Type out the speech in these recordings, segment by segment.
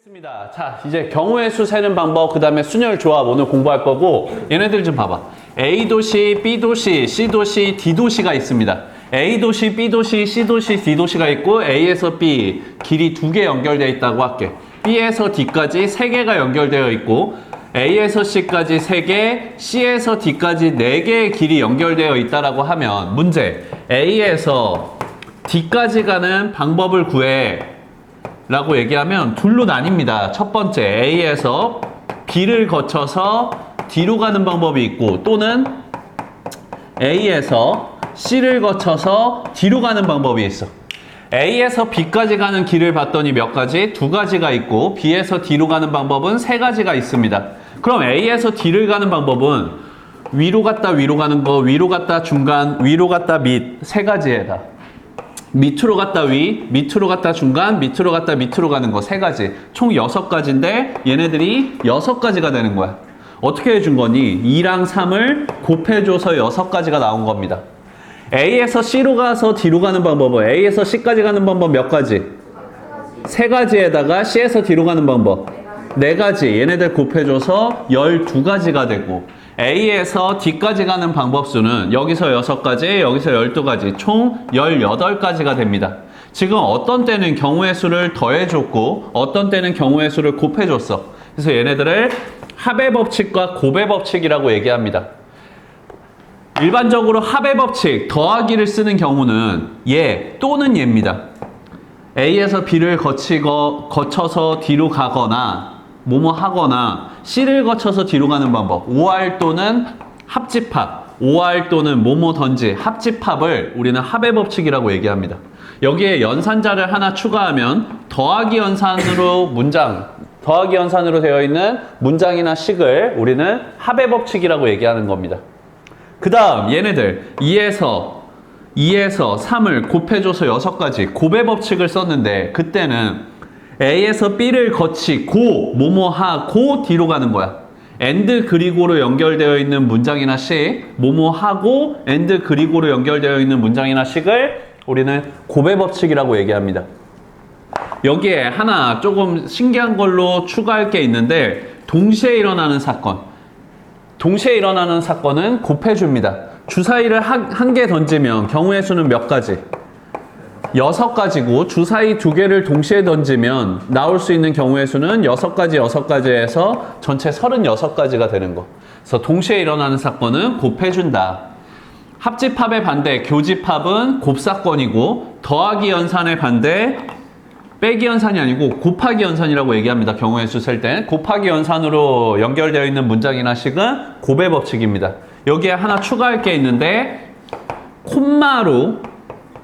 있습니다. 자, 이제 경우의 수 세는 방법, 그 다음에 순열 조합 오늘 공부할 거고, 얘네들 좀 봐봐. A도시, B도시, C도시, D도시가 있습니다. A도시, B도시, C도시, D도시가 있고, A에서 B 길이 2개 연결되어 있다고 할게. B에서 D까지 3개가 연결되어 있고, A에서 C까지 3개, C에서 D까지 4개의 길이 연결되어 있다라고 하면, 문제, A에서 D까지 가는 방법을 구해 라고 얘기하면 둘로 나뉩니다. 첫 번째, A에서 B를 거쳐서 D로 가는 방법이 있고, 또는 A에서 C를 거쳐서 D로 가는 방법이 있어. A에서 B까지 가는 길을 봤더니 몇 가지? 2가지가 있고, B에서 D로 가는 방법은 3가지가 있습니다. 그럼 A에서 D를 가는 방법은 위로 갔다 위로 가는 거, 위로 갔다 중간, 위로 갔다 밑, 3가지에다. 밑으로 갔다 위, 밑으로 갔다 중간, 밑으로 갔다 밑으로 가는 거 3가지. 총 6가지인데 얘네들이 6가지가 되는 거야. 어떻게 해준 거니? 2랑 3을 곱해줘서 6가지가 나온 겁니다. A에서 C로 가서 D로 가는 방법은 A에서 C까지 가는 방법 몇 가지? 3가지에다가 C에서 D로 가는 방법 4가지. 얘네들 곱해줘서 12가지가 되고, A에서 D까지 가는 방법 수는 여기서 6가지, 여기서 12가지, 총 18가지가 됩니다. 지금 어떤 때는 경우의 수를 더해줬고, 어떤 때는 경우의 수를 곱해줬어. 그래서 얘네들을 합의 법칙과 곱의 법칙이라고 얘기합니다. 일반적으로 합의 법칙, 더하기를 쓰는 경우는 얘 또는 얘입니다. A에서 B를 거쳐서 D로 가거나 뭐뭐 하거나, C를 거쳐서 D로 가는 방법, OR 또는 합집합, OR 또는 뭐뭐든지 합집합을 우리는 합의 법칙이라고 얘기합니다. 여기에 연산자를 하나 추가하면 더하기 연산으로 되어 있는 문장이나 식을 우리는 합의 법칙이라고 얘기하는 겁니다. 그 다음 얘네들 2에서 3을 곱해줘서 6가지 곱의 법칙을 썼는데, 그때는 A에서 B를 거치고 뭐뭐하고 D로 가는 거야. and 그리고로 연결되어 있는 문장이나 식, 뭐뭐하고 and 그리고로 연결되어 있는 문장이나 식을 우리는 곱의 법칙이라고 얘기합니다. 여기에 하나 조금 신기한 걸로 추가할 게 있는데, 동시에 일어나는 사건은 곱해줍니다. 주사위를 한 개 던지면 경우의 수는 몇 가지? 6가지고, 주사위 2개를 동시에 던지면 나올 수 있는 경우의 수는 6가지에서 전체 36가지가 되는 거. 그래서 동시에 일어나는 사건은 곱해준다. 합집합의 반대, 교집합은 곱사건이고, 더하기 연산의 반대, 빼기 연산이 아니고 곱하기 연산이라고 얘기합니다. 경우의 수 셀 때. 곱하기 연산으로 연결되어 있는 문장이나 식은 곱의 법칙입니다. 여기에 하나 추가할 게 있는데, 콤마로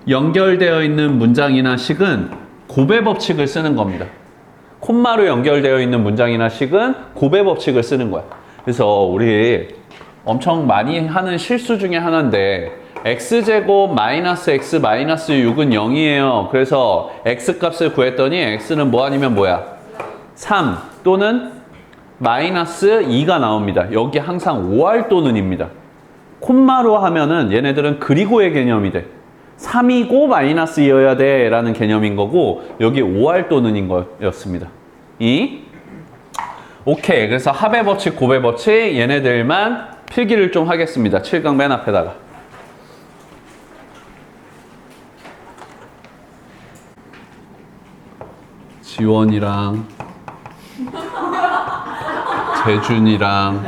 연결되어 있는 문장이나 식은 곱의 법칙을 쓰는 겁니다. 콤마로 연결되어 있는 문장이나 식은 곱의 법칙을 쓰는 거야. 그래서 우리 엄청 많이 하는 실수 중에 하나인데, x제곱 마이너스 x 마이너스 6은 0이에요. 그래서 x 값을 구했더니 x는 뭐 아니면 뭐야? 3 또는 마이너스 2가 나옵니다. 여기 항상 OR 또는입니다. 콤마로 하면은 얘네들은 그리고의 개념이 돼. 3이고 마이너스 2여야 돼 라는 개념인 거고, 여기 OR 또는인 거였습니다. 오케이. 그래서 합의 법칙, 곱의 법칙 얘네들만 필기를 좀 하겠습니다. 7강 맨 앞에다가. 지원이랑 재준이랑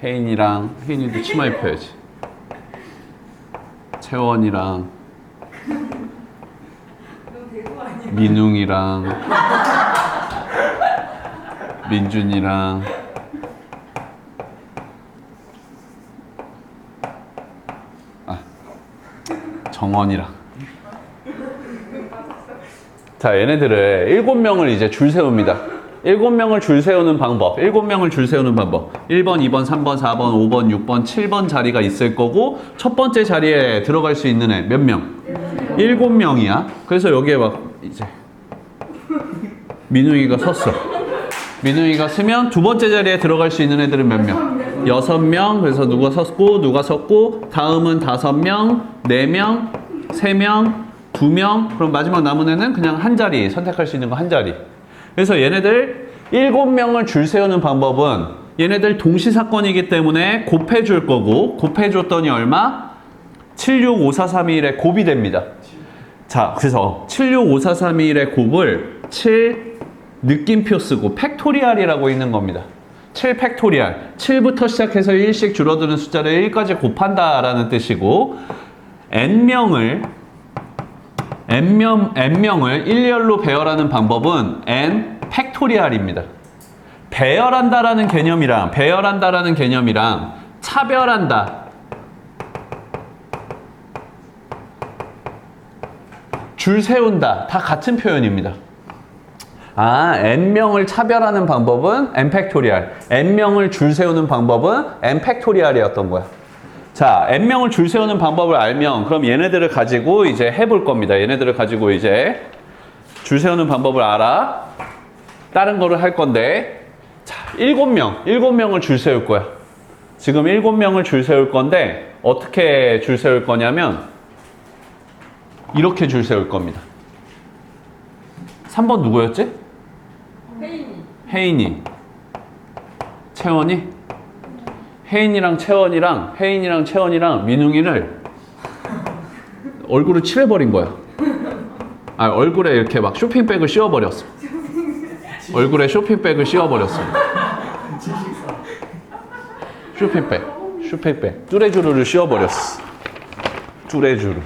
혜인이도 치마 입혀야지. 채원이랑 민웅이랑 민준이랑 정원이랑. 자, 얘네들을 7명을 이제 줄 세웁니다. 7명을 줄 세우는 방법. 1번, 2번, 3번, 4번, 5번, 6번, 7번 자리가 있을 거고, 첫 번째 자리에 들어갈 수 있는 애 몇 명? 7명이야. 그래서 여기에 막 이제 민웅이가 섰어. 민웅이가 쓰면 두 번째 자리에 들어갈 수 있는 애들은 몇 명? 6명. 그래서 누가 섰고, 다음은 5명, 4명, 3명, 2명, 그럼 마지막 남은 애는 그냥 한 자리, 선택할 수 있는 거 한 자리. 그래서 얘네들 7명을 줄 세우는 방법은 얘네들 동시사건이기 때문에 곱해줄 거고, 곱해줬더니 얼마? 7654321의 곱이 됩니다. 자, 그래서 7654321의 곱을 7 느낌표 쓰고 팩토리얼이라고 있는 겁니다. 7 팩토리얼. 7부터 시작해서 1씩 줄어드는 숫자를 1까지 곱한다 라는 뜻이고, n명을 일렬로 배열하는 방법은 n 팩토리얼입니다. 배열한다라는 개념이랑 차별한다, 줄 세운다 다 같은 표현입니다. n명을 차별하는 방법은 n 팩토리얼, n명을 줄 세우는 방법은 n 팩토리얼이었던 거야. 자, n명을 줄 세우는 방법을 알면 그럼 얘네들을 가지고 이제 해볼 겁니다. 얘네들을 가지고 이제 줄 세우는 방법을 알아. 다른 거를 할 건데, 자, 7명을 줄 세울 거야. 지금 7명을 줄 세울 건데 어떻게 줄 세울 거냐면 이렇게 줄 세울 겁니다. 3번 누구였지? 혜인이. 채원이? 혜인이랑 채원이랑 민웅이를 얼굴을 칠해버린 거야. 얼굴에 이렇게 막 쇼핑백을 씌워버렸어. 얼굴에 쇼핑백을 씌워버렸어. 쇼핑백. 뚜레쥬르를 씌워버렸어. 뚜레쥬르.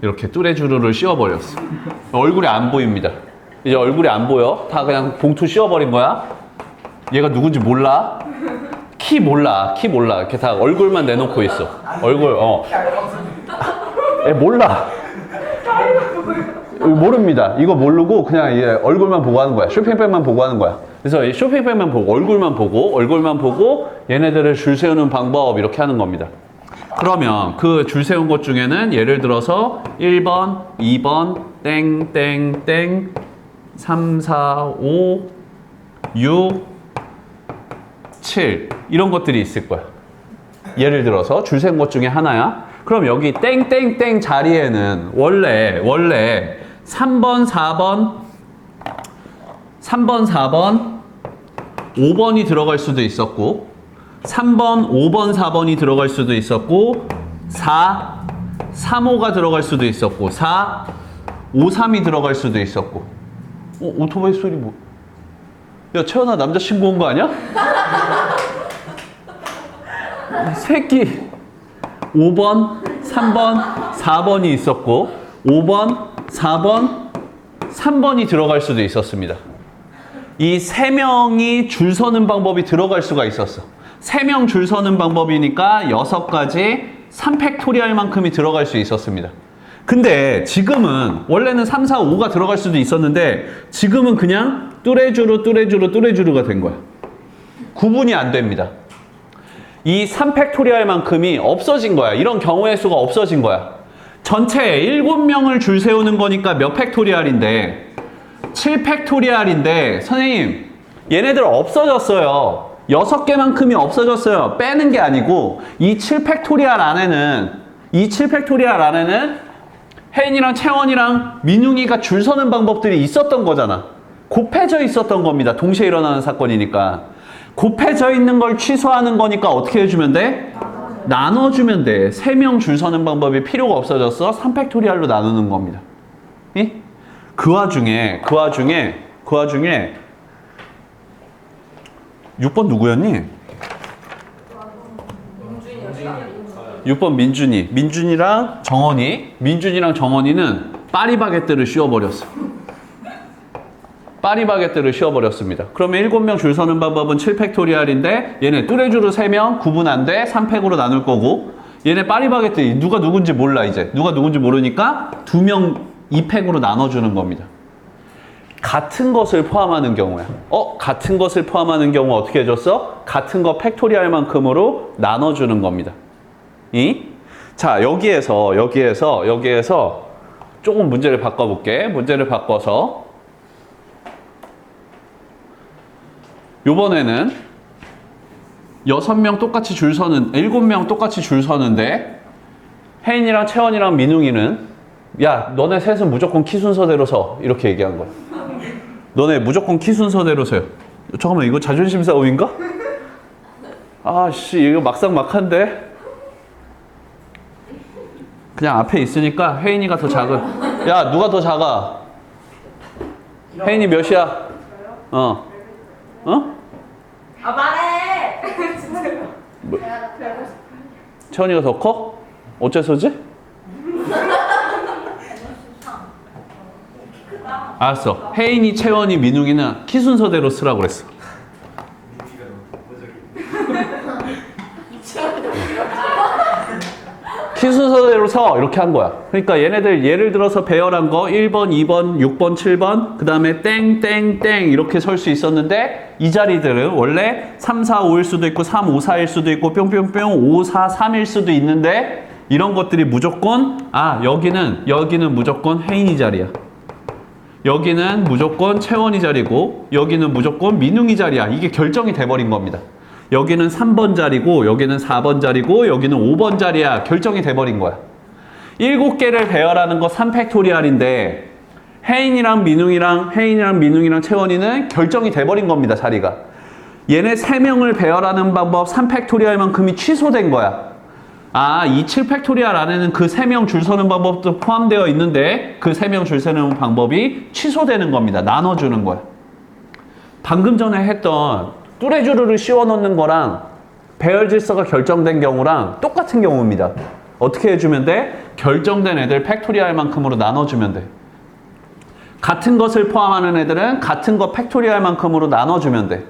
이렇게 뚜레쥬르를 씌워버렸어. 얼굴이 안 보입니다. 이제 얼굴이 안 보여. 다 그냥 봉투 씌워버린 거야. 얘가 누군지 몰라. 키 몰라. 이렇게 다 얼굴만 내놓고 있어. 얼굴, 얘 몰라. 모릅니다. 이거 모르고 그냥 얘 얼굴만 보고 하는 거야. 쇼핑백만 보고 하는 거야. 그래서 이 쇼핑백만 보고, 얼굴만 보고 얘네들을 줄 세우는 방법 이렇게 하는 겁니다. 그러면 그 줄 세운 것 중에는 예를 들어서 1번, 2번, 땡땡땡, 3, 4, 5, 6, 7 이런 것들이 있을 거야. 예를 들어서 줄 세운 것 중에 하나야. 그럼 여기 땡땡땡 자리에는 원래 3번, 4번, 5번이 들어갈 수도 있었고, 3번, 5번, 4번이 들어갈 수도 있었고, 4, 3, 5가 들어갈 수도 있었고, 4, 5, 3이 들어갈 수도 있었고. 오토바이 소리 뭐? 야, 채원아 남자친구 온 거 아니야? 새끼. 5번, 3번, 4번이 있었고, 5번, 4번, 3번이 들어갈 수도 있었습니다. 이 3명이 줄 서는 방법이 들어갈 수가 있었어. 3명 줄 서는 방법이니까 6가지 3팩토리얼만큼이 들어갈 수 있었습니다. 근데 지금은 원래는 3, 4, 5가 들어갈 수도 있었는데 지금은 그냥 뚜레쥬르가 된 거야. 구분이 안 됩니다. 이 3팩토리얼만큼이 없어진 거야. 이런 경우의 수가 없어진 거야. 전체 7명을 줄 세우는 거니까 몇 팩토리얼인데 7팩토리얼인데 선생님 얘네들 없어졌어요. 6개만큼이 없어졌어요. 빼는 게 아니고 이 7팩토리얼 안에는 혜인이랑 채원이랑 민웅이가 줄 서는 방법들이 있었던 거잖아. 곱해져 있었던 겁니다. 동시에 일어나는 사건이니까. 곱해져 있는 걸 취소하는 거니까 어떻게 해주면 돼? 나눠주면 돼. 3명 줄 서는 방법이 필요가 없어졌어. 3팩토리얼로 나누는 겁니다. 이? 그 와중에 6번 누구였니? 6번 민준이랑 정원이는 파리바게뜨를 씌워버렸어. 파리바게뜨를 씌워버렸습니다. 그러면 7명 줄 서는 방법은 7팩토리얼인데 얘네 뚜레쥬르 3명 구분 안 돼. 3팩으로 나눌 거고 얘네 파리바게뜨 누가 누군지 몰라. 이제 누가 누군지 모르니까 2명 2팩으로 나눠주는 겁니다. 같은 것을 포함하는 경우야. 같은 것을 포함하는 경우 어떻게 해줬어? 같은 거 팩토리얼만큼으로 나눠주는 겁니다. 자, 여기에서 조금 문제를 바꿔볼게. 문제를 바꿔서 요번에는 7명 똑같이 줄 서는, 7명 똑같이 줄 서는데 혜인이랑 채원이랑 민웅이는 야, 너네 셋은 무조건 키 순서대로 서. 이렇게 얘기한 거야. 너네 무조건 키 순서대로 서요. 잠깐만, 이거 자존심 싸움인가? 아씨, 이거 막상막한데? 그냥 앞에 있으니까 혜인이가 더 작은. 야, 누가 더 작아? 혜인이 몇이야? 어. 어? 아 말해. 뭐, 채원이가 더 커? 어째서지? 알았어. 혜인이, 채원이, 민웅이는 키 순서대로 쓰라고 그랬어. 키 순서대로 서 이렇게 한 거야. 그러니까 얘네들 예를 들어서 배열한 거 1번, 2번, 6번, 7번 그 다음에 땡땡땡 이렇게 설 수 있었는데 이 자리들은 원래 3, 4, 5일 수도 있고 3, 5, 4일 수도 있고 뿅뿅뿅 5, 4, 3일 수도 있는데 이런 것들이 무조건 여기는 무조건 혜인이 자리야. 여기는 무조건 채원이 자리고 여기는 무조건 민웅이 자리야. 이게 결정이 돼버린 겁니다. 여기는 3번 자리고 여기는 4번 자리고 여기는 5번 자리야. 결정이 돼버린 거야. 7개를 배열하는 거 3팩토리얼인데 혜인이랑 민웅이랑 채원이는 결정이 돼버린 겁니다. 자리가. 얘네 3명을 배열하는 방법 3팩토리얼만큼이 취소된 거야. 이 7팩토리얼 안에는 그 3명 줄 서는 방법도 포함되어 있는데 그 3명 줄 서는 방법이 취소되는 겁니다. 나눠주는 거야. 방금 전에 했던 뚜레쥬르를 씌워놓는 거랑 배열 질서가 결정된 경우랑 똑같은 경우입니다. 어떻게 해주면 돼? 결정된 애들 팩토리얼만큼으로 나눠주면 돼. 같은 것을 포함하는 애들은 같은 것 팩토리얼만큼으로 나눠주면 돼.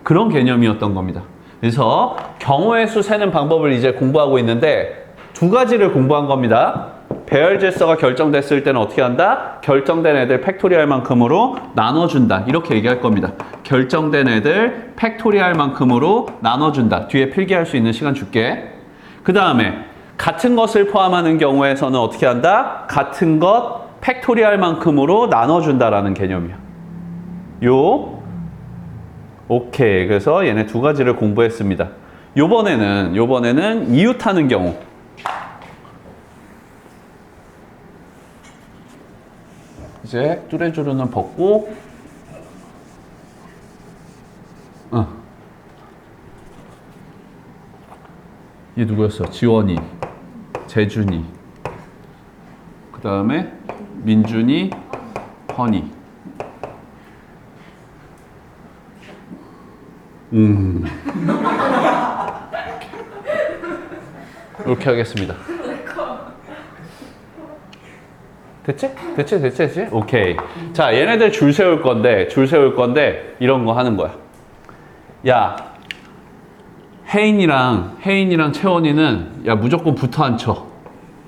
그런 개념이었던 겁니다. 그래서 경우의 수 세는 방법을 이제 공부하고 있는데 2가지를 공부한 겁니다. 배열 질서가 결정됐을 때는 어떻게 한다? 결정된 애들 팩토리얼만큼으로 나눠준다. 이렇게 얘기할 겁니다. 결정된 애들 팩토리얼만큼으로 나눠준다. 뒤에 필기할 수 있는 시간 줄게. 그 다음에 같은 것을 포함하는 경우에서는 어떻게 한다? 같은 것 팩토리얼만큼으로 나눠준다라는 개념이야. 오케이. 그래서 얘네 2가지를 공부했습니다. 요번에는 이웃하는 경우. 이제 뚜레쥬르는 벗고 얘 누구였어? 지원이, 재준이, 그 다음에 민준이, 허니. 이렇게 하겠습니다. 됐지? 오케이. 자, 얘네들 줄 세울 건데 이런 거 하는 거야. 야, 혜인이랑 채원이는 야 무조건 붙어 앉혀.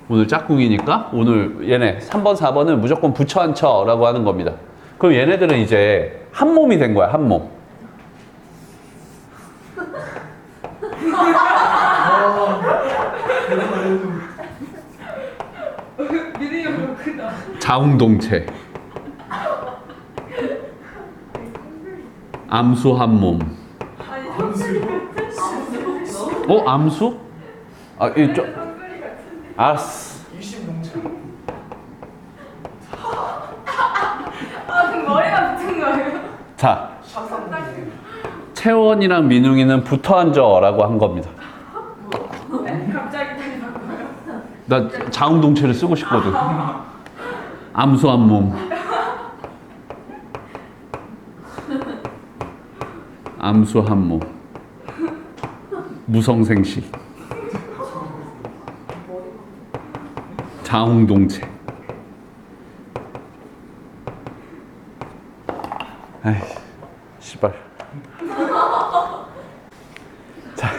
오늘 짝꿍이니까 오늘 얘네 3번, 4번은 무조건 붙여 앉혀라고 하는 겁니다. 그럼 얘네들은 이제 한 몸이 된 거야, 한 몸. 자웅동체. 암수 한 몸. 암수? 알았어. 그럼 머리가 붙은 거예요? 자, 채원이랑 민웅이는 붙어 앉아라고 한 겁니다. 네? 갑자기 다시 바꿔요? 나 자웅동체를 쓰고 싶거든. 암수 한 몸. 암수 한 몸. 무성생식. 자웅동체. 아이, 씨발. 자,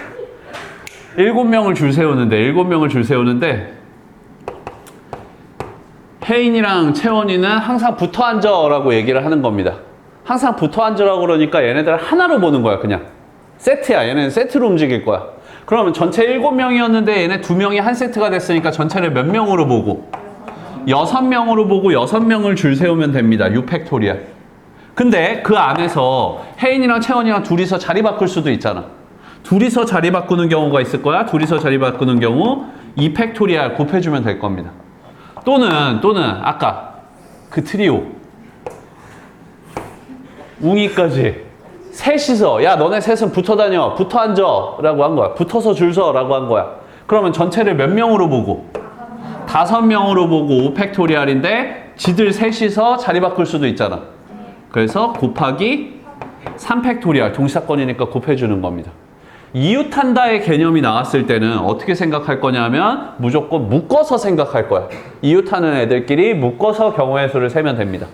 7명을 줄 세우는데 혜인이랑 채원이는 항상 붙어 앉아라고 얘기를 하는 겁니다. 항상 붙어 앉으라고 그러니까 얘네들 하나로 보는 거야, 그냥. 세트야. 얘네는 세트로 움직일 거야. 그러면 전체 7명이었는데 얘네 2명이 한 세트가 됐으니까 전체를 몇 명으로 보고? 6명으로 보고 6명을 줄 세우면 됩니다. 6팩토리얼. 근데 그 안에서 혜인이랑 채원이랑 둘이서 자리 바꿀 수도 있잖아. 둘이서 자리 바꾸는 경우가 있을 거야. 둘이서 자리 바꾸는 경우 2 팩토리알 곱해주면 될 겁니다. 또는 아까 그 트리오 웅이까지 셋이서 야 너네 셋은 붙어 다녀 붙어 앉아 라고 한 거야. 붙어서 줄 서 라고 한 거야. 그러면 전체를 몇 명으로 보고 5명으로 보고 5 팩토리알인데 지들 셋이서 자리 바꿀 수도 있잖아. 그래서 곱하기 3 팩토리알 동시사건이니까 곱해주는 겁니다. 이웃한다의 개념이 나왔을 때는 어떻게 생각할 거냐면 무조건 묶어서 생각할 거야. 이웃하는 애들끼리 묶어서 경우의 수를 세면 됩니다.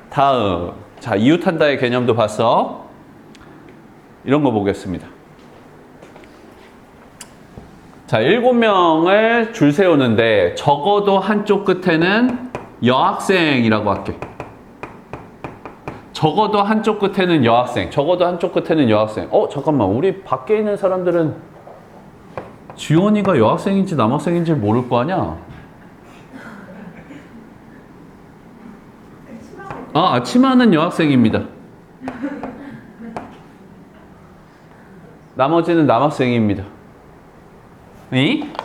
다음 자 이웃한다의 개념도 봤어. 이런 거 보겠습니다. 자 7명을 줄 세우는데 적어도 한쪽 끝에는 여학생이라고 할게. 적어도 한쪽 끝에는 여학생. 잠깐만. 우리 밖에 있는 사람들은 지원이가 여학생인지 남학생인지 모를 거 아니야? 치마는 여학생입니다. 나머지는 남학생입니다.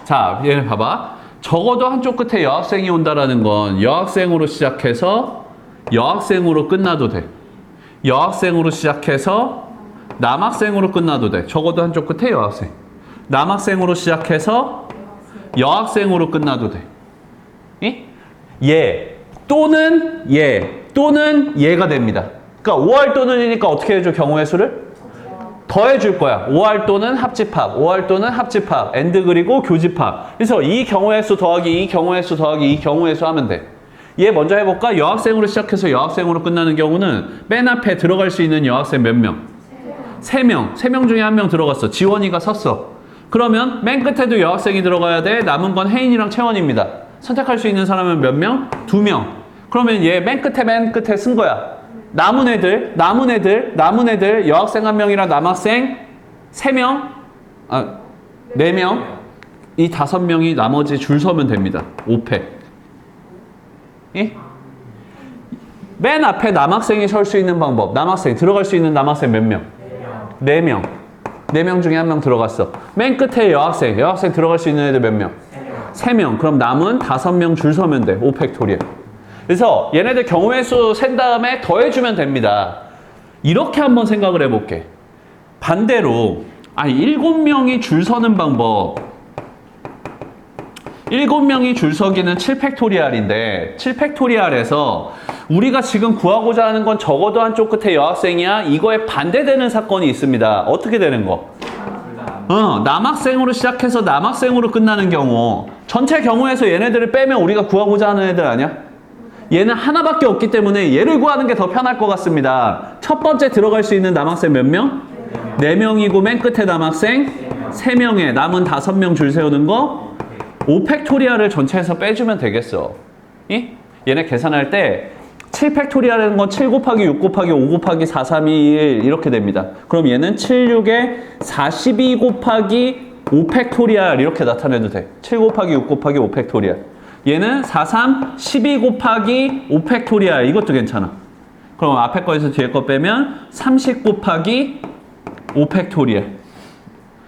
자, 얘네 봐봐. 적어도 한쪽 끝에 여학생이 온다라는 건 여학생으로 시작해서 여학생으로 끝나도 돼. 여학생으로 시작해서 남학생으로 끝나도 돼. 적어도 한쪽 끝에 여학생. 남학생으로 시작해서 여학생으로 끝나도 돼. 얘 또는 얘가 됩니다. 그러니까 5할 또는이니까 어떻게 해줘? 경우의 수를 더해줄 거야. 5할 또는 합집합, 5할 또는 합집합, 엔드 그리고 교집합. 그래서 이 경우의 수 더하기 이 경우의 수 더하기 이 경우의 수 하면 돼. 얘 먼저 해볼까? 여학생으로 시작해서 여학생으로 끝나는 경우는 맨 앞에 들어갈 수 있는 여학생 몇 명? 3명. 3명 중에 1명 들어갔어. 지원이가 섰어. 그러면 맨 끝에도 여학생이 들어가야 돼. 남은 건 혜인이랑 채원입니다. 선택할 수 있는 사람은 몇 명? 2명. 그러면 얘 맨 끝에 쓴 거야. 남은 애들, 여학생 1명이랑 남학생 3명, 4명, 이 5명이 나머지 줄 서면 됩니다. 5팩. 맨 앞에 남학생이 설 수 있는 방법. 들어갈 수 있는 남학생 몇 명? 4명. 4명 중에 1명 들어갔어. 맨 끝에 여학생 들어갈 수 있는 애들 몇 명? 3명. 그럼 남은 5명 줄 서면 돼. 5 팩토리얼. 그래서 얘네들 경우의 수 센 다음에 더해주면 됩니다. 이렇게 한번 생각을 해볼게. 반대로 7명이 줄 서는 방법. 7명이 줄 서기는 7팩토리알인데 7팩토리알에서 우리가 지금 구하고자 하는 건 적어도 한쪽 끝에 여학생이야. 이거에 반대되는 사건이 있습니다. 어떻게 되는 거? 남학생으로 시작해서 남학생으로 끝나는 경우. 전체 경우에서 얘네들을 빼면 우리가 구하고자 하는 애들 아니야? 얘는 하나밖에 없기 때문에 얘를 구하는 게 더 편할 것 같습니다. 첫 번째 들어갈 수 있는 남학생 몇 명? 4명이고 맨 끝에 남학생 3명에 남은 5명 줄 세우는 거 5팩토리알을 전체에서 빼주면 되겠어. 얘네 계산할 때 7팩토리알이라는 건 7 곱하기 6 곱하기 5 곱하기 4, 3, 2, 1 이렇게 됩니다. 그럼 얘는 7, 6에 42 곱하기 5팩토리알 이렇게 나타내도 돼. 7 곱하기 6 곱하기 5팩토리알. 얘는 4, 3, 12 곱하기 5팩토리알. 이것도 괜찮아. 그럼 앞에 거에서 뒤에 거 빼면 30 곱하기 5팩토리알.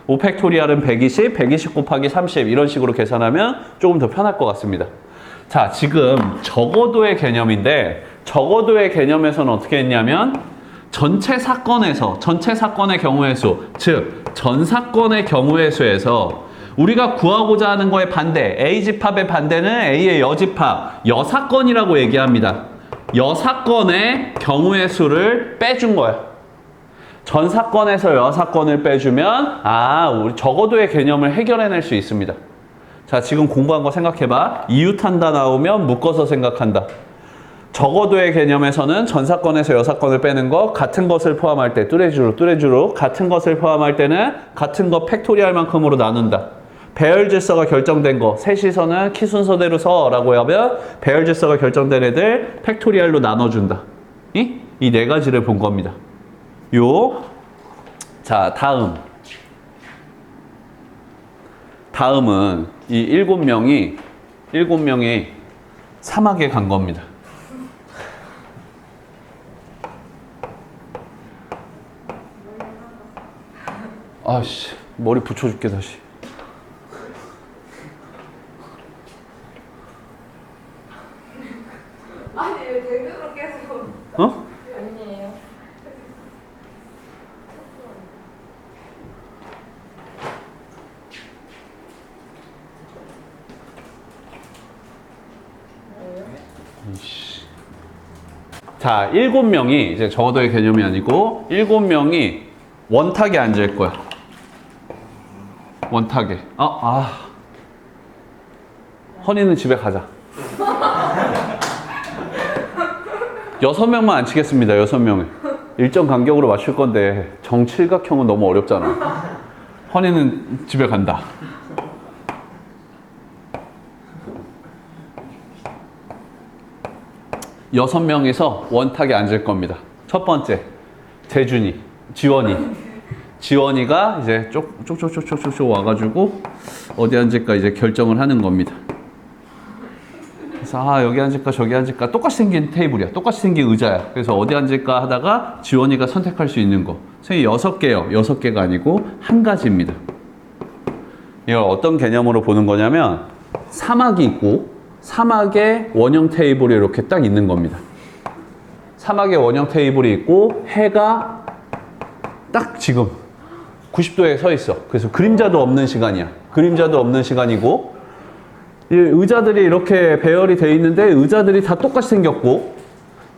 5팩토리알은 120, 120 곱하기 30 이런 식으로 계산하면 조금 더 편할 것 같습니다. 자, 지금 적어도의 개념인데 적어도의 개념에서는 어떻게 했냐면 전체 사건의 경우의 수, 즉 전 사건의 경우의 수에서 우리가 구하고자 하는 거의 반대, A집합의 반대는 A의 여집합, 여사건이라고 얘기합니다. 여사건의 경우의 수를 빼준 거야. 전 사건에서 여사건을 빼주면 우리 적어도의 개념을 해결해낼 수 있습니다. 자, 지금 공부한 거 생각해봐. 이웃한다 나오면 묶어서 생각한다. 적어도의 개념에서는 전 사건에서 여사건을 빼는 거, 같은 것을 포함할 때 뚜레쥬로 같은 것을 포함할 때는 같은 거 팩토리알만큼으로 나눈다. 배열 질서가 결정된 거, 셋이서는 키 순서대로 서라고 하면 배열 질서가 결정된 애들 팩토리알로 나눠준다. 이 네 가지를 본 겁니다. 자, 다음은 이 7명이 사막에 간 겁니다. 아씨, 머리 붙여줄게 다시. 아니 왜 대교로 계속. 어? 아니에요. 자, 7명이 이제 적어도의 개념이 아니고 7명이 원탁에 앉을 거야. 원탁에. 허니는 집에 가자. 6명만 앉히겠습니다. 6명을. 일정 간격으로 맞출 건데 정칠각형은 너무 어렵잖아. 허니는 집에 간다. 여섯 명이서 원탁에 앉을 겁니다. 첫 번째, 재준이, 지원이가 이제 쪽쪽쪽쪽쪽쪽 와가지고 어디 앉을까 이제 결정을 하는 겁니다. 그래서 여기 앉을까 저기 앉을까 똑같이 생긴 테이블이야. 똑같이 생긴 의자야. 그래서 어디 앉을까 하다가 지원이가 선택할 수 있는 거. 선생님 6개요. 6개가 아니고 한 가지입니다. 이걸 어떤 개념으로 보는 거냐면 사막이 있고 사막에 원형 테이블이 이렇게 딱 있는 겁니다. 사막에 원형 테이블이 있고 해가 딱 지금 90도에 서 있어. 그래서 그림자도 없는 시간이야. 그림자도 없는 시간이고 이 의자들이 이렇게 배열이 돼 있는데 의자들이 다 똑같이 생겼고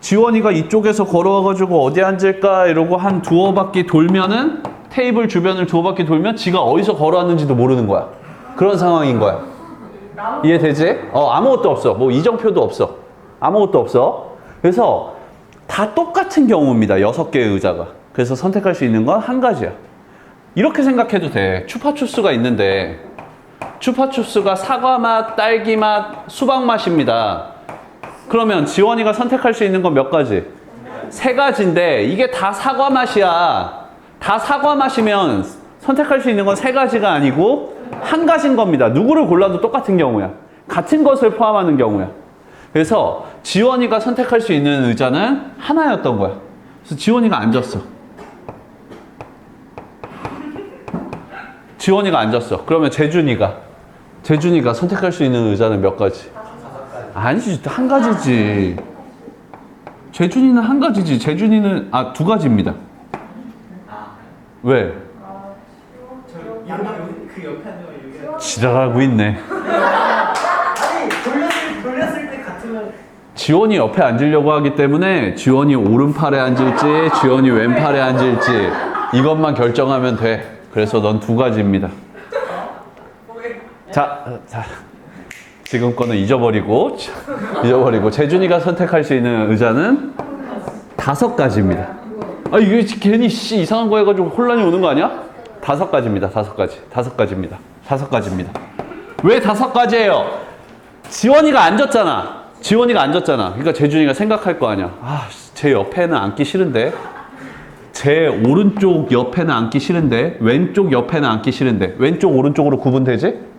지원이가 이쪽에서 걸어와가지고 어디 앉을까 이러고 한 두어 바퀴 돌면은 테이블 주변을 두어 바퀴 돌면 지가 어디서 걸어왔는지도 모르는 거야. 그런 상황인 거야. 이해되지? 아무것도 없어. 뭐 이정표도 없어. 아무것도 없어. 그래서 다 똑같은 경우입니다. 6개의 의자가. 그래서 선택할 수 있는 건 한 가지야. 이렇게 생각해도 돼. 추파추스가 있는데 추파추스가 사과 맛, 딸기 맛, 수박 맛입니다. 그러면 지원이가 선택할 수 있는 건 몇 가지? 3가지인데 이게 다 사과 맛이야. 다 사과 맛이면 선택할 수 있는 건 3가지가 아니고 한 가지인 겁니다. 누구를 골라도 똑같은 경우야. 같은 것을 포함하는 경우야. 그래서 지원이가 선택할 수 있는 의자는 하나였던 거야. 그래서 지원이가 앉았어. 지원이가 앉았어. 그러면 재준이가 선택할 수 있는 의자는 몇 가지? 아니지, 한 가지지. 재준이는 한 가지지. 재준이는 2가지입니다. 왜? 그 옆에 앉으면 여기 지랄하고 있네. 아니 돌렸을 때 같으면 지원이 옆에 앉으려고 하기 때문에 지원이 오른팔에 앉을지 지원이 왼팔에 앉을지 이것만 결정하면 돼. 그래서 넌 2가지입니다. 자, 지금 거는 잊어버리고 재준이가 선택할 수 있는 의자는 5가지입니다. 이게 괜히 이상한 거 해가지고 혼란이 오는 거 아니야? 5가지입니다. 5가지입니다. 왜 5가지예요? 지원이가 앉았잖아. 그러니까 재준이가 생각할 거 아니야. 제 옆에는 앉기 싫은데. 제 오른쪽 옆에는 앉기 싫은데. 왼쪽 옆에는 앉기 싫은데. 왼쪽 오른쪽으로 구분되지?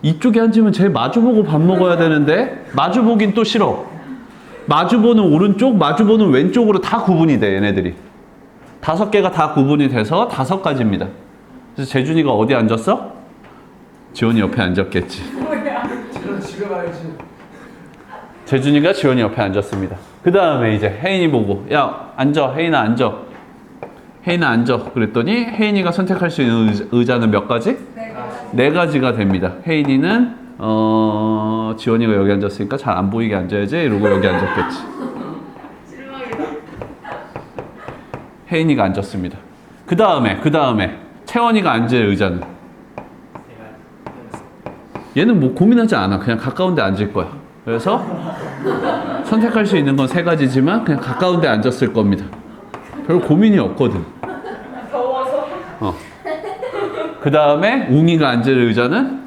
이쪽에 앉으면 쟤 마주보고 밥 먹어야 되는데 마주보긴 또 싫어. 마주보는 오른쪽, 마주보는 왼쪽으로 다 구분이 돼, 얘네들이. 5개가 다 구분이 돼서 5가지입니다. 그래서 재준이가 어디 앉았어? 지원이 옆에 앉았겠지. 저는 집에 가야지. 재준이가 지원이 옆에 앉았습니다. 그 다음에 이제 혜인이 보고, 야, 앉아, 혜인아 앉아. 그랬더니 혜인이가 선택할 수 있는 의자는 몇 가지? 4가지가 됩니다. 혜인이는 지원이가 여기 앉았으니까 잘 안 보이게 앉아야지 이러고 여기 앉았겠지. 실망이다. 혜인이가 앉았습니다. 그 다음에 채원이가 앉을 의자는 얘는 뭐 고민하지 않아. 그냥 가까운 데 앉을 거야. 그래서 선택할 수 있는 건 3가지지만 그냥 가까운 데 앉았을 겁니다. 별 고민이 없거든. 더워서. 그 다음에 웅이가 앉을 의자는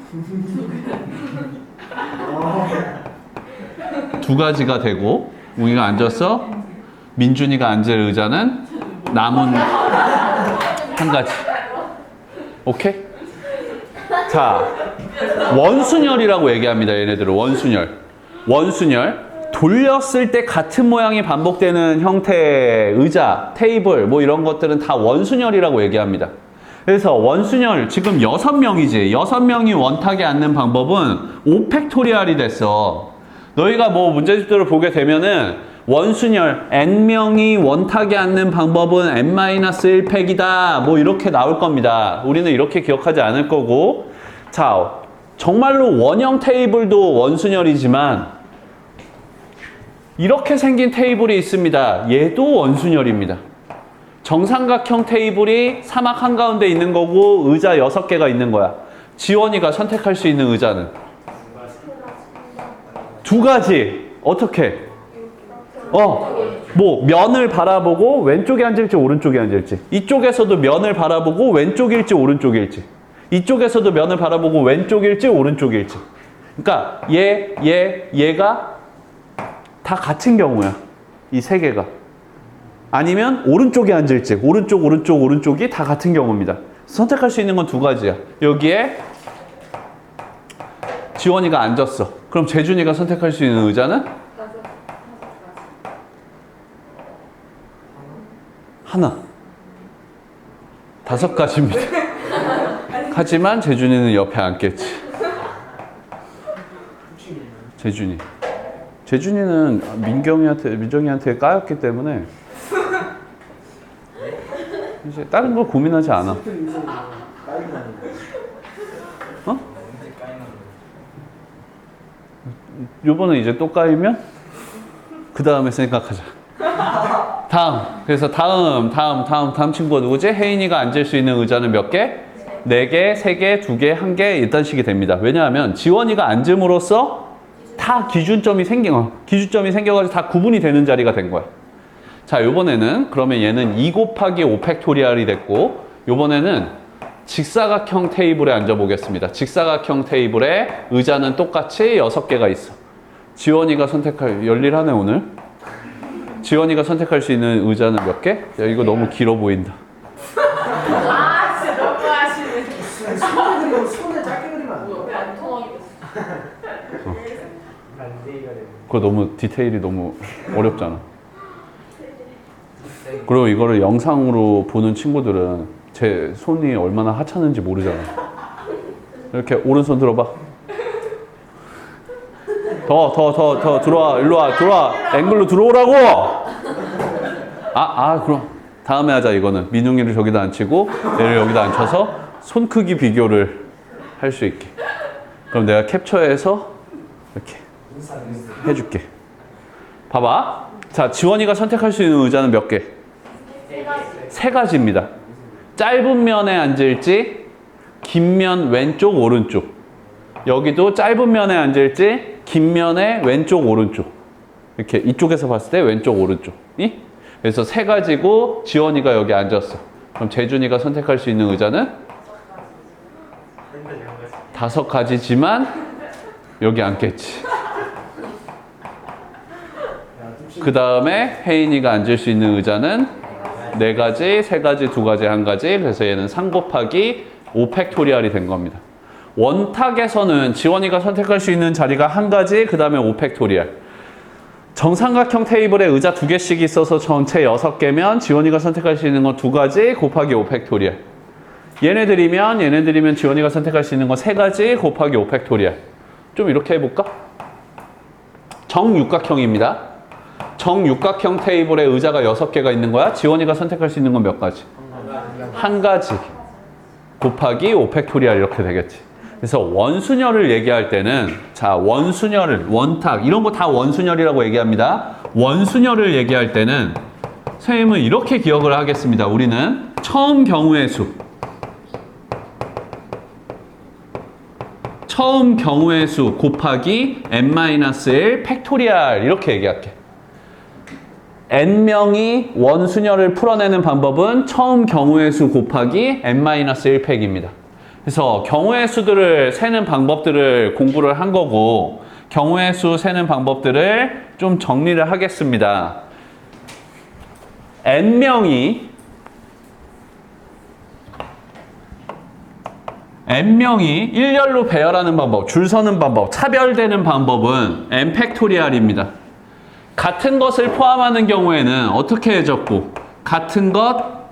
2가지가 되고 웅이가 앉았어. 민준이가 앉을 의자는 남은 1가지. 오케이? 자, 원순열이라고 얘기합니다. 얘네들은 원순열. 돌렸을 때 같은 모양이 반복되는 형태의 의자, 테이블 뭐 이런 것들은 다 원순열이라고 얘기합니다. 그래서 원순열 지금 6명이지. 6명이 원탁에 앉는 방법은 5팩토리얼이 됐어. 너희가 뭐 문제집들을 보게 되면은 원순열 n명이 원탁에 앉는 방법은 n-1팩이다 뭐 이렇게 나올 겁니다. 우리는 이렇게 기억하지 않을 거고, 자 정말로 원형 테이블도 원순열이지만 이렇게 생긴 테이블이 있습니다. 얘도 원순열입니다. 정삼각형 테이블이 사막 한가운데 있는 거고 의자 6개가 있는 거야. 지원이가 선택할 수 있는 의자는 2가지. 어떻게? 뭐 면을 바라보고 왼쪽에 앉을지 오른쪽에 앉을지, 이쪽에서도 면을 바라보고 왼쪽일지 오른쪽일지, 이쪽에서도 면을 바라보고 왼쪽일지 오른쪽일지. 그러니까 얘가 다 같은 경우야. 이 3개가. 아니면 오른쪽에 앉을지, 오른쪽이 다 같은 경우입니다. 선택할 수 있는 건 2가지야. 여기에 지원이가 앉았어. 그럼 재준이가 선택할 수 있는 의자는? 하나. 5가지입니다. 하지만 재준이는 옆에 앉겠지. 재준이는 민정이한테 까였기 때문에 이제 다른 걸 고민하지 않아. 어? 요번에 이제 또 까이면 그 다음에 생각하자. 그래서 다음 친구가 누구지? 혜인이가 앉을 수 있는 의자는 몇 개? 4개, 3개, 2개, 1개 이딴 식이 됩니다. 왜냐하면 지원이가 앉음으로써 다 기준점이 생겨가지고 다 구분이 되는 자리가 된 거야. 자, 요번에는 그러면 얘는 2 곱하기 5 팩토리얼이 됐고, 요번에는 직사각형 테이블에 앉아보겠습니다. 직사각형 테이블에 의자는 똑같이 6개가 있어. 지원이가 열일하네 오늘. 지원이가 선택할 수 있는 의자는 몇 개? 야, 이거 너무 길어 보인다. 아 진짜 너무 하시네. 손을 짧게 그리면 안 돼. 왜안 통하겠어? 그거 너무 디테일이 너무 어렵잖아. 그리고 이거를 영상으로 보는 친구들은 제 손이 얼마나 하찮은지 모르잖아. 이렇게 오른손 들어봐. 더 들어와. 일로 와. 들어와. 앵글로 들어오라고. 그럼 다음에 하자. 이거는 민웅이를 저기다 앉히고 얘를 여기다 앉혀서 손 크기 비교를 할 수 있게. 그럼 내가 캡처해서 이렇게 해줄게. 봐봐. 자, 지원이가 선택할 수 있는 의자는 몇 개? 3가지입니다. 짧은 면에 앉을지, 긴 면 왼쪽 오른쪽. 여기도 짧은 면에 앉을지, 긴 면에 왼쪽 오른쪽. 이렇게 이쪽에서 봤을 때 왼쪽 오른쪽이. 그래서 3가지고 지원이가 여기 앉았어. 그럼 재준이가 선택할 수 있는 의자는 5가지지만 여기 앉겠지. 그 다음에 혜인이가 앉을 수 있는 의자는 4가지, 3가지, 2가지, 1가지. 그래서 얘는 3 곱하기 5 팩토리얼이 된 겁니다. 원탁에서는 지원이가 선택할 수 있는 자리가 1가지, 그 다음에 5 팩토리얼. 정삼각형 테이블에 의자 2개씩 있어서 전체 6개면 지원이가 선택할 수 있는 건 2가지 곱하기 5 팩토리얼. 얘네들이면 지원이가 선택할 수 있는 건 3가지 곱하기 5 팩토리얼. 좀 이렇게 해볼까? 정육각형입니다. 정육각형 테이블에 의자가 6개가 있는 거야. 지원이가 선택할 수 있는 건 몇 가지? 1가지 곱하기 5 팩토리얼 이렇게 되겠지. 그래서 원순열을 얘기할 때는, 자, 원순열을, 원탁, 이런 거 다 원순열이라고 얘기합니다. 원순열을 얘기할 때는 선생님은 이렇게 기억을 하겠습니다. 우리는 처음 경우의 수. 처음 경우의 수 곱하기 n-1 팩토리얼 이렇게 얘기할게. n명이 원순열을 풀어내는 방법은 처음 경우의 수 곱하기 n-1 팩입니다. 그래서 경우의 수들을 세는 방법들을 공부를 한 거고, 경우의 수 세는 방법들을 좀 정리를 하겠습니다. n명이 일렬로 배열하는 방법, 줄 서는 방법, 차별되는 방법은 n 팩토리얼입니다. 같은 것을 포함하는 경우에는 어떻게 적고, 같은 것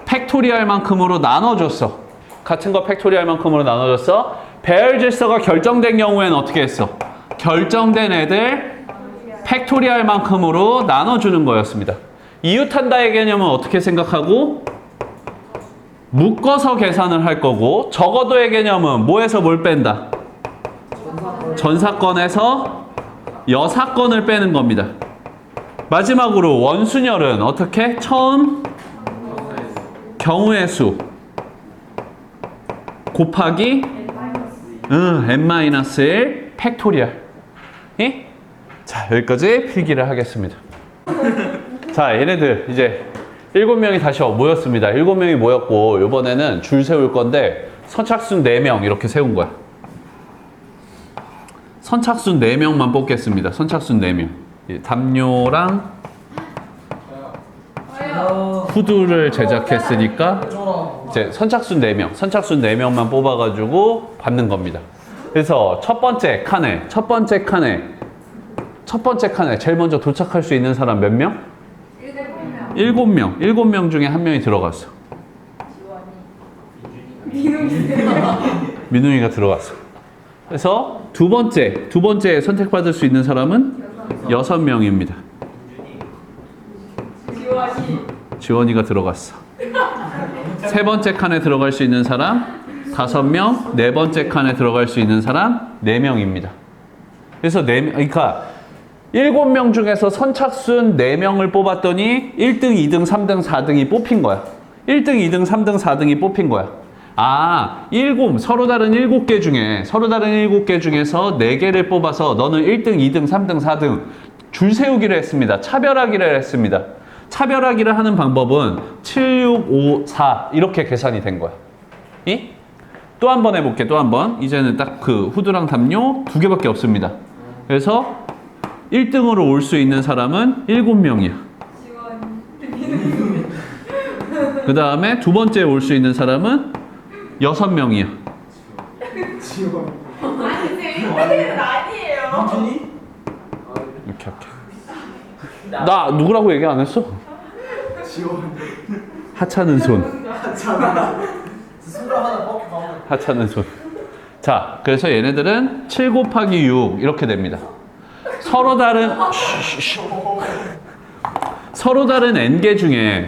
팩토리얼만큼으로 나눠줬어. 같은 거 팩토리얼만큼으로 나눠줬어. 배열 질서가 결정된 경우에는 어떻게 했어? 결정된 애들 팩토리알만큼으로 나눠주는 거였습니다. 이웃한다의 개념은 어떻게 생각하고? 묶어서 계산을 할 거고, 적어도의 개념은 뭐에서 뭘 뺀다? 전사건에서 여사건을 빼는 겁니다. 마지막으로 원순열은 어떻게? 처음 경우의 수 곱하기 n-1 팩토리얼. 예? 자, 여기까지 필기를 하겠습니다. 자, 얘네들 이제 7명이 다시 모였습니다. 7명이 모였고 이번에는 줄 세울 건데 선착순 4명 이렇게 세운 거야. 선착순 4명만 뽑겠습니다. 선착순 4명. 담요랑 후드를 제작했으니까 이제 선착순 4명, 선착순 4명만 뽑아가지고 받는 겁니다. 그래서 첫 번째 칸에 제일 먼저 도착할 수 있는 사람 몇 명? 7명. 7명 중에 한 명이 들어갔어. 민웅이가 들어갔어. 그래서 두 번째 선택받을 수 있는 사람은 6명입니다. 지원이가 들어갔어. 세 번째 칸에 들어갈 수 있는 사람 5명, 네 번째 칸에 들어갈 수 있는 사람 4명입니다. 그래서 그러니까 7명 중에서 선착순 4명을 뽑았더니 1등, 2등, 3등, 4등이 뽑힌 거야. 1등, 2등, 3등, 4등이 뽑힌 거야. 아, 서로 다른 7개 중에서 4개를 뽑아서 너는 1등, 2등, 3등, 4등 줄 세우기를 했습니다. 차별하기를 했습니다. 차별하기를 하는 방법은 7, 6, 5, 4 이렇게 계산이 된 거야. 또 한 번 해볼게. 또 한 번. 이제는 딱 그 후드랑 담요 2개밖에 없습니다. 그래서 1등으로 올 수 있는 사람은 7명이야. 그 다음에 두 번째 올 수 있는 사람은 6명이야. 지원. 아니세요? 아니에요. 민준이? 이렇게. 나 누구라고 얘기 안 했어? 지원. 하찮은 손. 수라 하나 뻑 나오네. 하찮은 손. 자, 그래서 얘네들은 7 곱하기 6 이렇게 됩니다. 서로 다른 n개 중에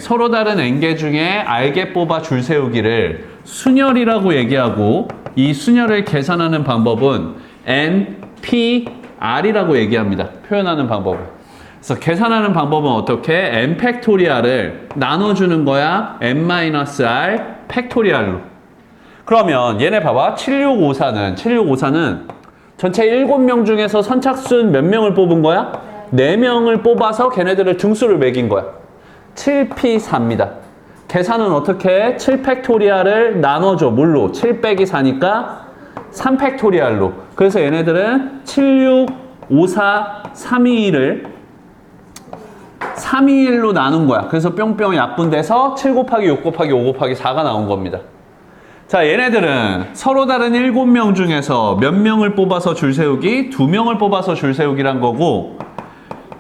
알게 뽑아 줄 세우기를 순열이라고 얘기하고, 이 순열을 계산하는 방법은 npr이라고 얘기합니다. 표현하는 방법은. 그래서 계산하는 방법은 어떻게? n 팩토리알을 나눠주는 거야. n-r 팩토리알로. 그러면 얘네 봐봐. 7654는 전체 7명 중에서 선착순 몇 명을 뽑은 거야? 4명을 뽑아서 걔네들을 등수를 매긴 거야. 7p4입니다. 계산은 어떻게 해? 7 팩토리알을 나눠줘. 뭘로? 7 빼기 4니까 3 팩토리알로. 그래서 얘네들은 7654 321을 321로 나눈 거야. 그래서 뿅뿅 약분돼서 7 곱하기 6 곱하기 5 곱하기 4가 나온 겁니다. 자, 얘네들은 서로 다른 7명 중에서 몇 명을 뽑아서 줄 세우기? 2명을 뽑아서 줄 세우기란 거고,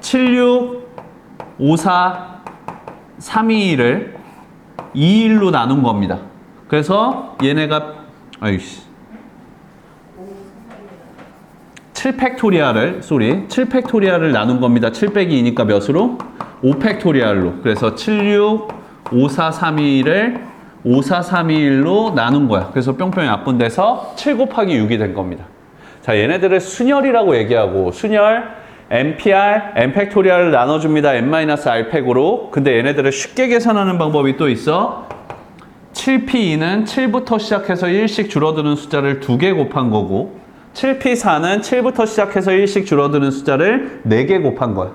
7654 321을 21로 나눈 겁니다. 그래서 얘네가 7 팩토리알을 나눈 겁니다. 7 빼기 2니까 몇으로? 5 팩토리알로. 그래서 765431을 5431로 나눈 거야. 그래서 뿅뿅이 약분돼서 7 곱하기 6이 된 겁니다. 자, 얘네들을 순열이라고 얘기하고, 순열 npr, n 팩토리알을 나눠줍니다. n-r 팩으로. 근데 얘네들을 쉽게 계산하는 방법이 또 있어. 7p2는 7부터 시작해서 1씩 줄어드는 숫자를 2개 곱한 거고, 7p4는 7부터 시작해서 1씩 줄어드는 숫자를 4개 곱한 거야.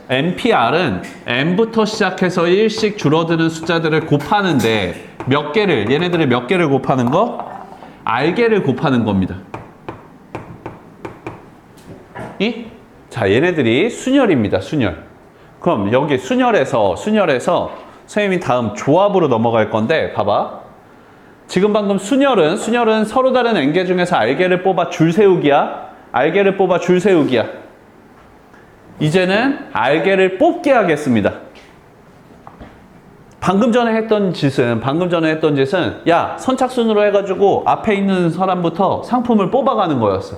npr은 n부터 시작해서 1씩 줄어드는 숫자들을 곱하는데 얘네들을 몇 개를 곱하는 거? r개를 곱하는 겁니다. 자, 얘네들이 순열입니다. 순열. 그럼 여기 순열에서 선생님이 다음 조합으로 넘어갈 건데, 봐봐. 지금 방금 순열은 서로 다른 n개 중에서 r개를 뽑아 줄 세우기야. 이제는 r개를 뽑게 하겠습니다. 방금 전에 했던 짓은 야, 선착순으로 해가지고 앞에 있는 사람부터 상품을 뽑아가는 거였어.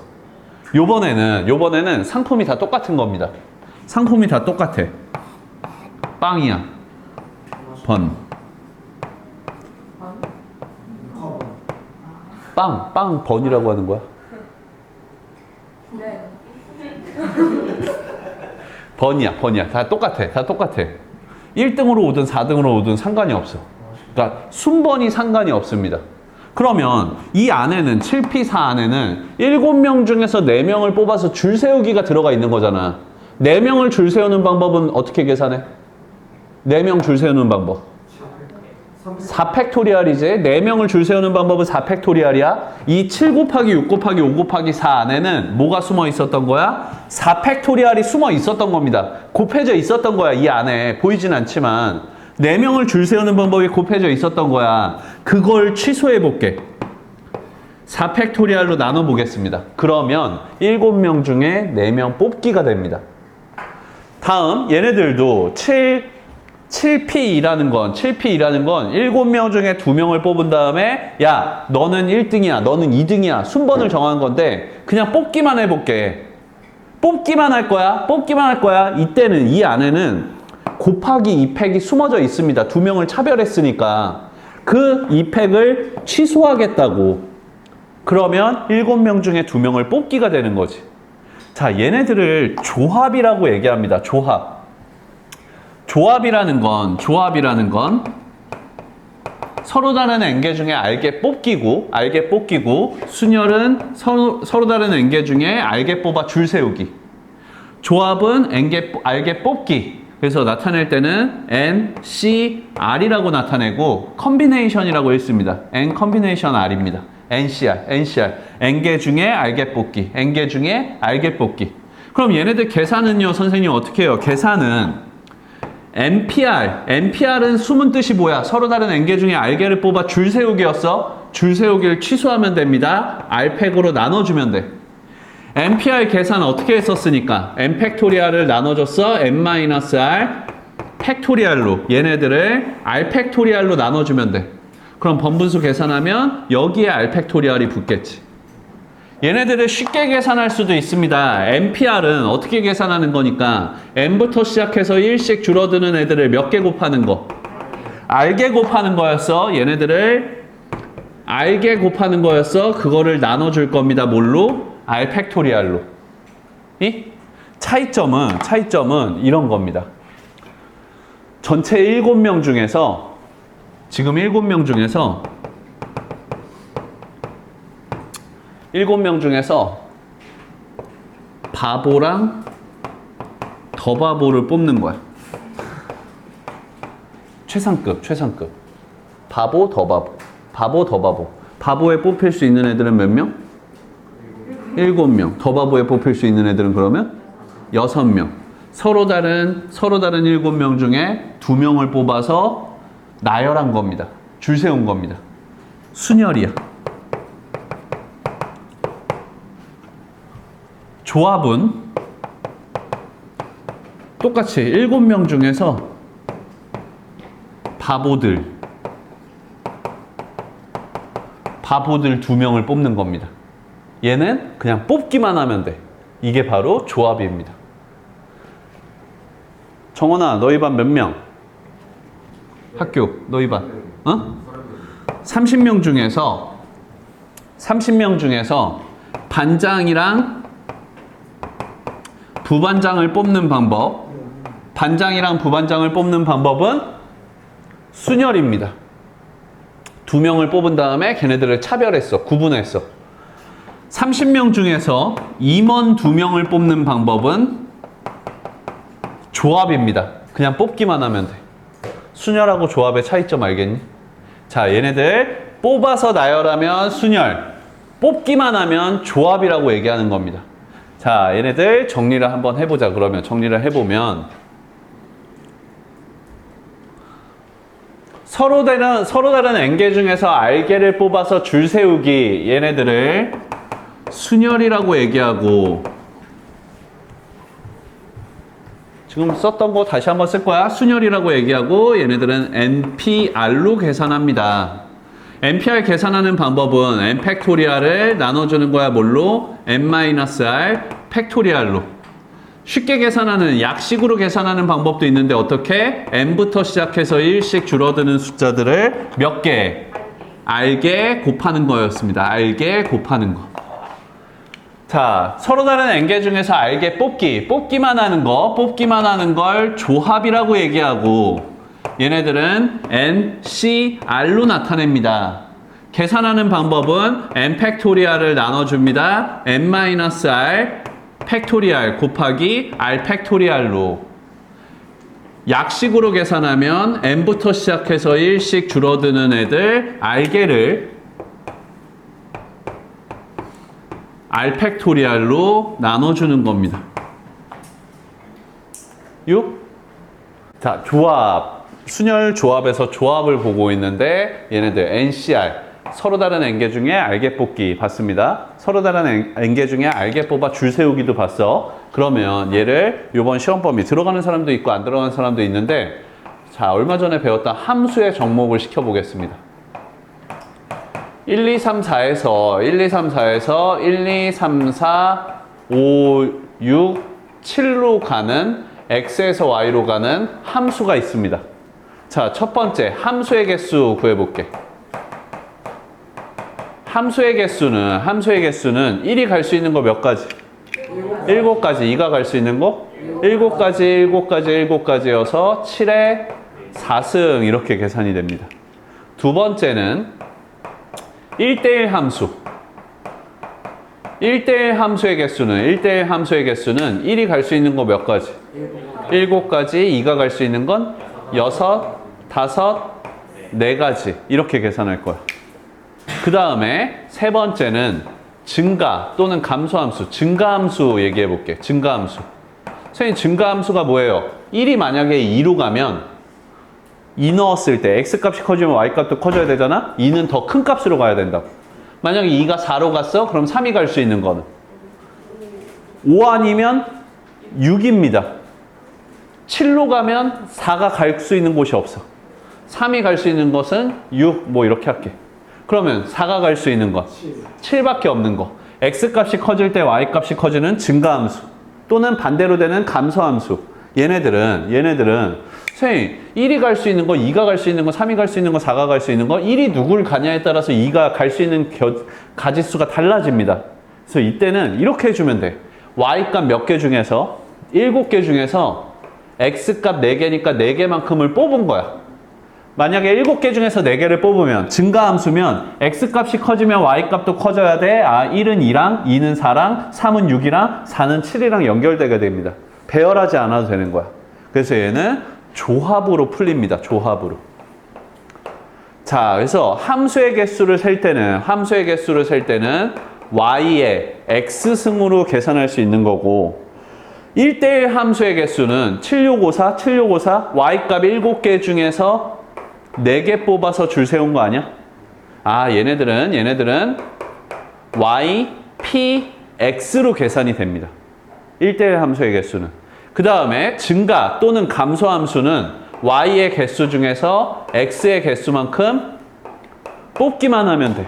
요번에는 상품이 다 똑같은 겁니다. 상품이 다 똑같아. 빵이야. 번. 빵 번이라고 하는 거야. 네. 번이야. 다 똑같아. 1등으로 오든 4등으로 오든 상관이 없어. 그러니까 순번이 상관이 없습니다. 그러면 이 안에는 7P4 안에는 7명 중에서 4명을 뽑아서 줄 세우기가 들어가 있는 거잖아. 4명을 줄 세우는 방법은 어떻게 계산해? 4명 줄 세우는 방법. 4팩토리얼이지. 4명을 줄 세우는 방법은 4팩토리얼이야. 이 7 곱하기 6 곱하기 5 곱하기 4 안에는 뭐가 숨어 있었던 거야? 4팩토리얼이 숨어 있었던 겁니다. 곱해져 있었던 거야. 이 안에. 보이진 않지만 4명을 줄 세우는 방법이 곱해져 있었던 거야. 그걸 취소해 볼게. 4팩토리얼로 나눠 보겠습니다. 그러면 7명 중에 4명 뽑기가 됩니다. 다음 얘네들도 7P2라는 건 7명 중에 2명을 뽑은 다음에 야 너는 1등이야 너는 2등이야 순번을 정한 건데 그냥 뽑기만 해볼게. 뽑기만 할 거야. 이때는 이 안에는 곱하기 2팩이 숨어져 있습니다. 2명을 차별했으니까 그 2팩을 취소하겠다고. 그러면 7명 중에 2명을 뽑기가 되는 거지. 자, 얘네들을 조합이라고 얘기합니다. 조합이라는 건 서로 다른 N개 중에 알게 뽑기고 순열은 서로 다른 N개 중에 알게 뽑아 줄 세우기. 조합은 알게 뽑기. 그래서 나타낼 때는 N, C, R이라고 나타내고 컨비네이션이라고 했습니다. N 컨비네이션 R입니다. NCR. N개 중에 알게 뽑기. 그럼 얘네들 계산은요, 선생님 어떻게 해요? 계산은 NPR은 숨은 뜻이 뭐야? 서로 다른 N개 중에 알게를 뽑아 줄 세우기였어. 줄 세우기를 취소하면 됩니다. R팩으로 나눠주면 돼. NPR 계산 어떻게 했었으니까 N팩토리얼을 나눠줬어. N-R 팩토리얼로 얘네들을 R팩토리얼로 나눠주면 돼. 그럼 번분수 계산하면 여기에 R팩토리얼이 붙겠지. 얘네들을 쉽게 계산할 수도 있습니다. NPR은 어떻게 계산하는 거니까 N부터 시작해서 1씩 줄어드는 애들을 몇 개 곱하는 거? R개 곱하는 거였어. 얘네들을 R개 곱하는 거였어. 그거를 나눠줄 겁니다. 뭘로? R 팩토리얼로. 이 차이점은 이런 겁니다. 전체 7명 중에서 지금 7명 중에서 바보랑 더 바보를 뽑는 거야. 최상급. 바보, 더 바보. 바보에 뽑힐 수 있는 애들은 몇 명? 7명. 더 바보에 뽑힐 수 있는 애들은 그러면 6명. 서로 다른 7명 중에 2명을 뽑아서 나열한 겁니다. 줄 세운 겁니다. 순열이야. 조합은 똑같이 7명 중에서 바보들 2명을 뽑는 겁니다. 얘는 그냥 뽑기만 하면 돼. 이게 바로 조합입니다. 정원아, 너희 반 몇 명? 학교, 너희 반. 30명 중에서 반장이랑 부반장을 뽑는 방법은 순열입니다. 2명을 뽑은 다음에 걔네들을 차별했어. 구분했어. 30명 중에서 임원 2명을 뽑는 방법은 조합입니다. 그냥 뽑기만 하면 돼. 순열하고 조합의 차이점 알겠니? 자, 얘네들 뽑아서 나열하면 순열, 뽑기만 하면 조합이라고 얘기하는 겁니다. 자, 얘네들 정리를 한번 해보자. 그러면 정리를 해보면 서로 다른 N개 중에서 R개를 뽑아서 줄 세우기, 얘네들을 순열이라고 얘기하고, 지금 썼던 거 다시 한번 쓸 거야. 순열이라고 얘기하고, 얘네들은 NPR로 계산합니다. NPR 계산하는 방법은 N팩토리얼을 나눠주는 거야. 뭘로? n-r 팩토리알로. 쉽게 계산하는 약식으로 계산하는 방법도 있는데 어떻게? n부터 시작해서 1씩 줄어드는 숫자들을 몇 개? 알게 곱하는 거였습니다. 알게 곱하는 거. 자, 서로 다른 n개 중에서 알게 뽑기만 하는 걸 조합이라고 얘기하고 얘네들은 n, c, r로 나타냅니다. 계산하는 방법은 n 팩토리알을 나눠줍니다. n-r 팩토리알 곱하기 r 팩토리알로. 약식으로 계산하면 n부터 시작해서 1씩 줄어드는 애들 r개를 r 팩토리알로 나눠주는 겁니다. 6. 자, 조합. 순열 조합에서 조합을 보고 있는데 얘네들 NCR. 서로 다른 n개 중에 알게 뽑기 봤습니다. 서로 다른 n개 중에 알게 뽑아 줄 세우기도 봤어. 그러면 얘를 이번 시험 범위 들어가는 사람도 있고 안 들어가는 사람도 있는데 자, 얼마 전에 배웠던 함수의 접목을 시켜보겠습니다. 1, 2, 3, 4에서 1, 2, 3, 4에서 1, 2, 3, 4, 5, 6, 7로 가는 x에서 y로 가는 함수가 있습니다. 자, 첫 번째 함수의 개수 구해볼게. 함수의 개수는 1이 갈 수 있는 거 몇 가지? 7가지. 2가 갈 수 있는 거? 7가지여서 7의 4승 이렇게 계산이 됩니다. 두 번째는 1대1 함수. 1대1 함수의 개수는 1이 갈 수 있는 거 몇 가지? 7가지. 2가 갈 수 있는 건 6, 5, 4가지. 이렇게 계산할 거야. 그 다음에 세 번째는 증가 또는 감소함수. 증가함수 얘기해 볼게. 증가함수. 선생님, 증가함수가 뭐예요? 1이 만약에 2로 가면 2 넣었을 때 x값이 커지면 y값도 커져야 되잖아? 2는 더 큰 값으로 가야 된다고. 만약에 2가 4로 갔어? 그럼 3이 갈 수 있는 거는 5 아니면 6입니다. 7로 가면 4가 갈 수 있는 곳이 없어. 3이 갈 수 있는 것은 6, 뭐 이렇게 할게. 그러면 4가 갈 수 있는 것 7밖에 없는 거. x값이 커질 때 y값이 커지는 증가함수 또는 반대로 되는 감소함수. 얘네들은 선생님 1이 갈 수 있는 거, 2가 갈 수 있는 거, 3이 갈 수 있는 거, 4가 갈 수 있는 거 1이 누굴 가냐에 따라서 2가 갈 수 있는 가지수가 달라집니다. 그래서 이때는 이렇게 해주면 돼. y값 몇 개 중에서 7개 중에서 x값 4개니까 4개만큼을 뽑은 거야. 만약에 7개 중에서 4개를 뽑으면 증가함수면 x값이 커지면 y값도 커져야 돼. 1은 2랑 2는 4랑 3은 6이랑 4는 7이랑 연결되게 됩니다. 배열하지 않아도 되는 거야. 그래서 얘는 조합으로 풀립니다. 조합으로. 자, 그래서 함수의 개수를 셀 때는 y의 x승으로 계산할 수 있는 거고 1대1 함수의 개수는 7654 y값 7개 중에서 4개 뽑아서 줄 세운 거 아니야? 얘네들은 y, p, x로 계산이 됩니다. 1대1 함수의 개수는. 그 다음에 증가 또는 감소함수는 y의 개수 중에서 x의 개수만큼 뽑기만 하면 돼.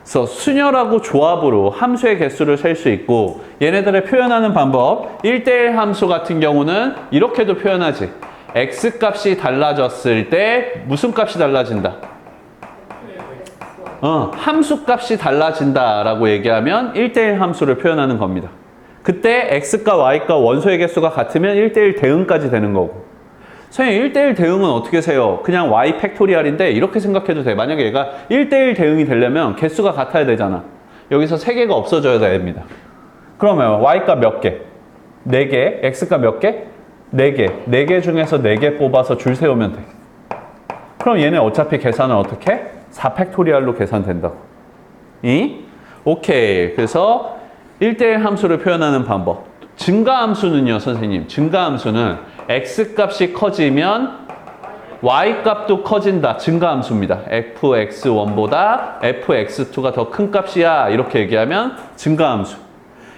그래서 순열하고 조합으로 함수의 개수를 셀 수 있고 얘네들을 표현하는 방법 1대1 함수 같은 경우는 이렇게도 표현하지. x값이 달라졌을 때 무슨 값이 달라진다? 함수값이 달라진다라고 얘기하면 1대1 함수를 표현하는 겁니다. 그때 x값, y값 원소의 개수가 같으면 1대1 대응까지 되는 거고. 선생님 1대1 대응은 어떻게 세요? 그냥 y 팩토리알인데 이렇게 생각해도 돼. 만약에 얘가 1대1 대응이 되려면 개수가 같아야 되잖아. 여기서 3개가 없어져야 됩니다. 그러면 y값 몇 개? 4개. x값 몇 개? 4개. 4개 중에서 4개 뽑아서 줄 세우면 돼. 그럼 얘네 어차피 계산은 어떻게? 4팩토리알로 계산된다고. 오케이. 그래서 1대1 함수를 표현하는 방법. 증가함수는요, 선생님. 증가함수는 x값이 커지면 y값도 커진다. 증가함수입니다. fx1보다 fx2가 더 큰 값이야. 이렇게 얘기하면 증가함수.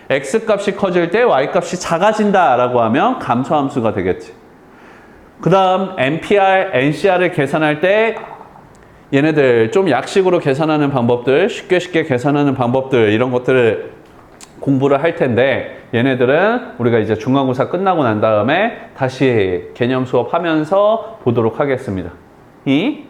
x값이 커질 때 y값이 작아진다 라고 하면 감소함수가 되겠지. 그 다음 NPR, NCR을 계산할 때 얘네들 좀 약식으로 계산하는 방법들, 쉽게 계산하는 방법들 이런 것들을 공부를 할 텐데 얘네들은 우리가 이제 중간고사 끝나고 난 다음에 다시 개념 수업하면서 보도록 하겠습니다. 이